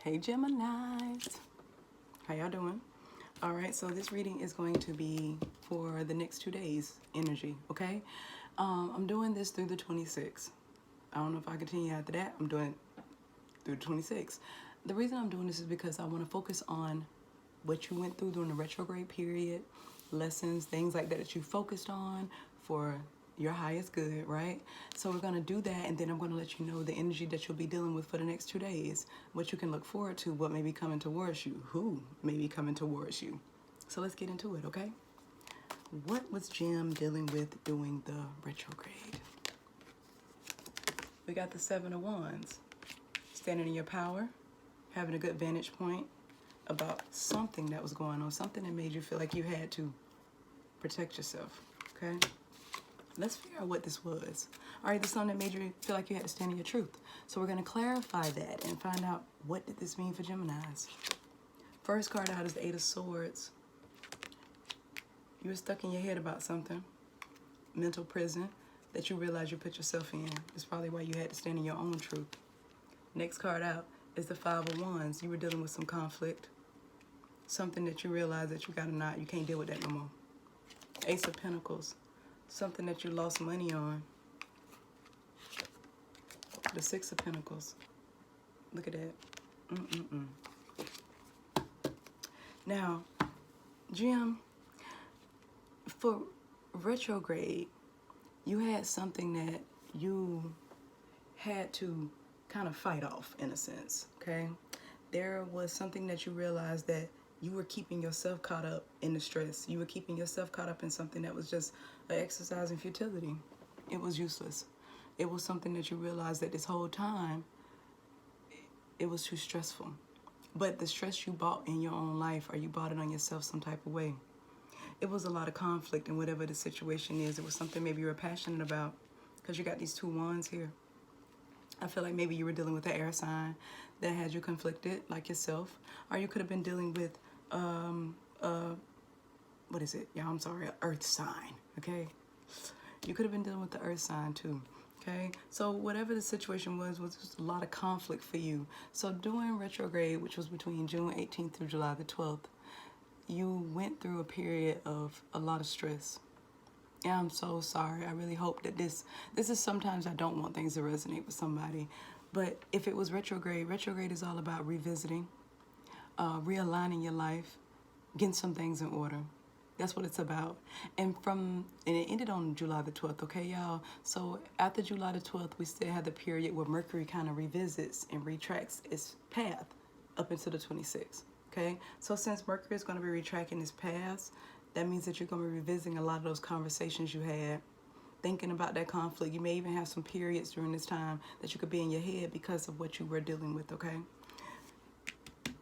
Hey Geminis, how y'all doing? All right, so this reading is going to be for the next 2 days energy, okay? I'm doing this through the 26th. I don't know if I continue after that. I'm doing it through the 26th. The reason I'm doing this is because I want to focus on what you went through during the retrograde period, lessons, things like that you focused on for your highest good, right? So we're going to do that, and then I'm going to let you know the energy that you'll be dealing with for the next 2 days, what you can look forward to, what may be coming towards you, who may be coming towards you. So let's get into it, okay? What was Jim dealing with during the retrograde? We got the 7 of Wands. Standing in your power, having a good vantage point about something that was going on, something that made you feel like you had to protect yourself, okay? Let's figure out what this was. All right, this is something that made you feel like you had to stand in your truth. So we're going to clarify that and find out, what did this mean for Geminis? First card out is the 8 of Swords. You were stuck in your head about something, mental prison, that you realized you put yourself in. It's probably why you had to stand in your own truth. Next card out is the 5 of Wands. You were dealing with some conflict, something that you realized that you can't deal with that no more. Ace of Pentacles. Something that you lost money on. The 6 of Pentacles. Look at that. Now, Jim, for retrograde, you had something that you had to kind of fight off, in a sense, okay? There was something that you realized that you were keeping yourself caught up in the stress. You were keeping yourself caught up in something that was just an exercise in futility. It was useless. It was something that you realized that this whole time, it was too stressful. But the stress you bought in your own life, or you bought it on yourself some type of way. It was a lot of conflict in whatever the situation is. It was something maybe you were passionate about, because you got these 2 wands here. I feel like maybe you were dealing with an air sign that had you conflicted, like yourself. Or you could have been dealing with, what is it? Yeah, I'm sorry, an earth sign, okay? You could have been dealing with the earth sign too, okay? So whatever the situation was just a lot of conflict for you. So during retrograde, which was between June 18th through July the 12th, you went through a period of a lot of stress. Yeah, I'm so sorry. I really hope that this is, sometimes I don't want things to resonate with somebody. But if it was retrograde is all about revisiting, realigning your life, getting some things in order. That's what it's about. And it ended on July the 12th, okay, y'all? So after July the 12th, we still had the period where Mercury kind of revisits and retracts its path up into the 26th, okay? So since Mercury is going to be retracting its paths, that means that you're going to be revisiting a lot of those conversations you had, thinking about that conflict. You may even have some periods during this time that you could be in your head because of what you were dealing with, okay?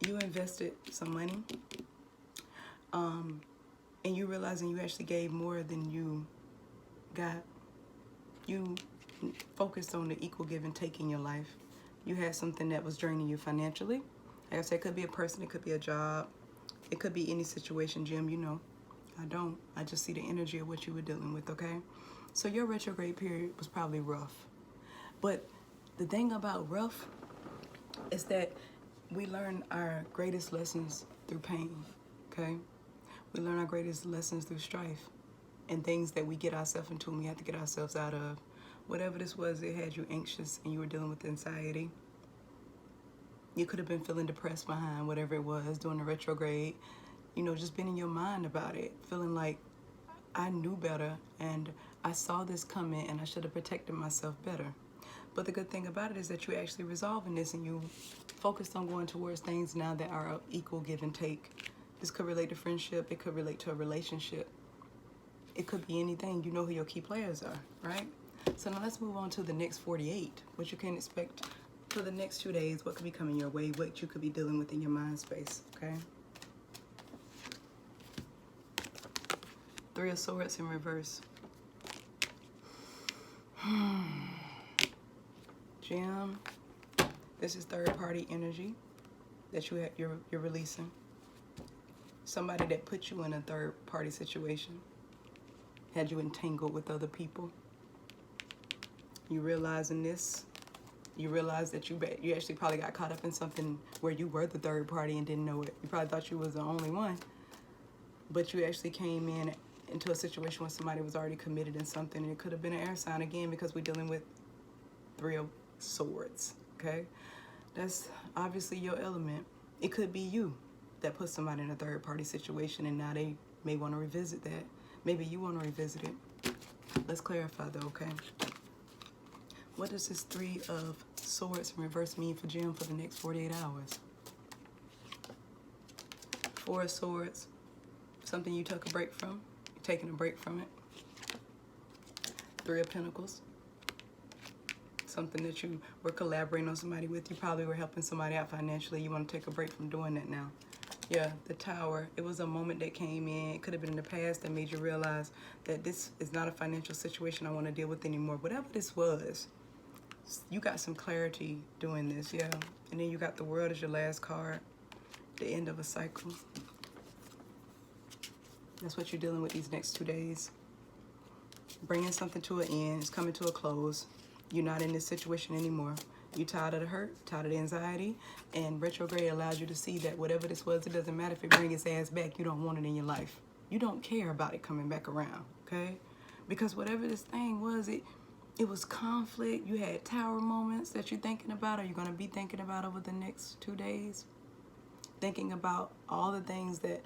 You invested some money, and you realizing you actually gave more than you got. You focused on the equal give and take in your life. You had something that was draining you financially. Like I said, it could be a person, it could be a job, it could be any situation, Jim, you know. I don't. I just see the energy of what you were dealing with, okay? So your retrograde period was probably rough. But the thing about rough is that we learn our greatest lessons through pain, okay? We learn our greatest lessons through strife and things that we get ourselves into and we have to get ourselves out of. Whatever this was, it had you anxious and you were dealing with anxiety. You could have been feeling depressed behind whatever it was during the retrograde. You know, just being in your mind about it, feeling like I knew better and I saw this coming and I should have protected myself better. But the good thing about it is that you're actually resolving this and you focused on going towards things now that are of equal give and take. This could relate to friendship, it could relate to a relationship. It could be anything. You know who your key players are, right? So now let's move on to the next 48. What you can expect for the next 2 days, what could be coming your way, what you could be dealing with in your mind space, okay? 3 of Swords in reverse. Jim, this is third-party energy that you're releasing. Somebody that put you in a third-party situation, had you entangled with other people. You realizing this, You realize that you actually probably got caught up in something where you were the third party and didn't know it. You probably thought you was the only one, but you actually came into a situation where somebody was already committed in something, and it could have been an air sign again, because we're dealing with 3 of Swords, okay? That's obviously your element. It could be you that put somebody in a third party situation, and now they may want to revisit that. Maybe you want to revisit it. Let's clarify though, okay? What does this 3 of Swords in reverse mean for Jim for the next 48 hours? 4 of Swords, something you took a break from. You're taking a break from it. 3 of Pentacles, something that you were collaborating on somebody with. You probably were helping somebody out financially. You want to take a break from doing that now. Yeah, the Tower. It was a moment that came in. It could have been in the past that made you realize that this is not a financial situation I want to deal with anymore. Whatever this was, you got some clarity doing this, yeah. And then you got the World as your last card, the end of a cycle. That's what you're dealing with these next 2 days. Bringing something to an end. It's coming to a close. You're not in this situation anymore. You're tired of the hurt, tired of the anxiety, and retrograde allows you to see that whatever this was, it doesn't matter if it brings its ass back. You don't want it in your life. You don't care about it coming back around, okay? Because whatever this thing was, it was conflict. You had Tower moments that you're thinking about, or you're going to be thinking about over the next 2 days. Thinking about all the things that,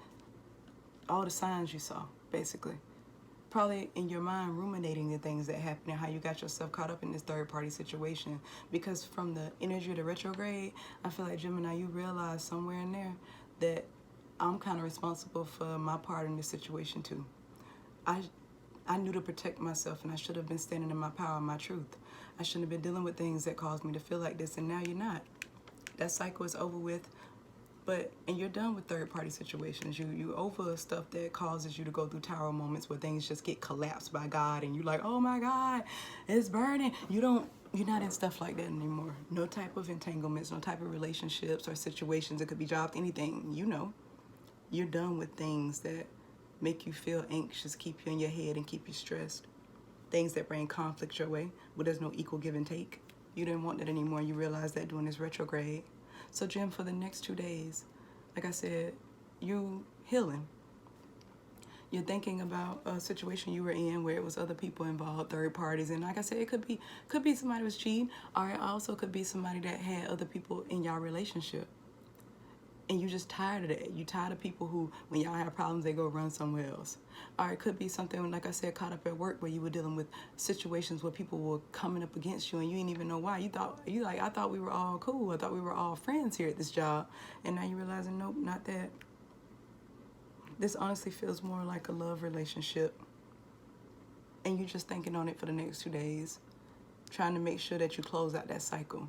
all the signs you saw, basically. Probably in your mind ruminating the things that happened and how you got yourself caught up in this third party situation. Because from the energy of the retrograde, I feel like, Gemini, you realize somewhere in there that I'm kind of responsible for my part in this situation too. I knew to protect myself, and I should have been standing in my power and my truth. I shouldn't have been dealing with things that caused me to feel like this, and now you're not. That cycle is over with. And you're done with third party situations. You over stuff that causes you to go through Tower moments where things just get collapsed by God, and you're like, oh my God, it's burning. You're not in stuff like that anymore. No type of entanglements, no type of relationships or situations. It could be jobs, anything, you know. You're done with things that make you feel anxious, keep you in your head, and keep you stressed. Things that bring conflict your way, but there's no equal give and take. You didn't want that anymore. You realize that during this retrograde. So, Jim, for the next 2 days, like I said, you healing. You're thinking about a situation you were in where it was other people involved, third parties, and like I said, it could be somebody who was cheating, or it also could be somebody that had other people in y'all relationship. And you just tired of that. You tired of people who, when y'all have problems, they go run somewhere else. Or it could be something, like I said, caught up at work where you were dealing with situations where people were coming up against you and you didn't even know why. I thought we were all cool. I thought we were all friends here at this job. And now you're realizing, nope, not that. This honestly feels more like a love relationship. And you're just thinking on it for the next 2 days, trying to make sure that you close out that cycle.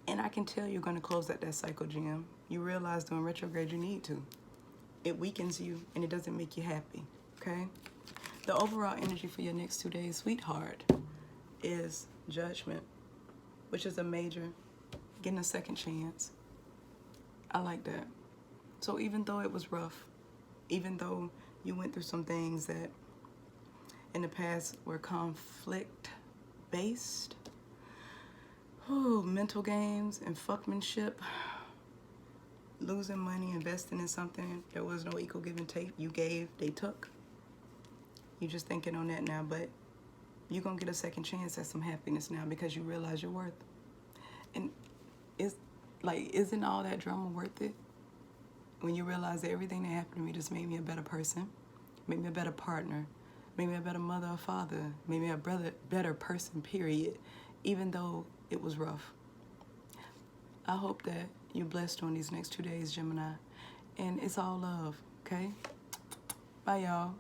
And I can tell you're going to close out that cycle, Jim. You realize during retrograde you need to. It weakens you and it doesn't make you happy, okay? The overall energy for your next 2 days, sweetheart, is Judgment, which is a major, getting a second chance. I like that. So even though it was rough, even though you went through some things that in the past were conflict-based, mental games and fuckmanship, losing money, investing in something, there was no equal give and take. You gave, they took. You just thinking on that now, but you're going to get a second chance at some happiness now because you realize your worth. And it's like, isn't all that drama worth it? When you realize that everything that happened to me just made me a better person, made me a better partner, made me a better mother or father, made me a better person, period, even though it was rough. I hope that you're blessed on these next 2 days, Gemini. And it's all love, okay? Bye, y'all.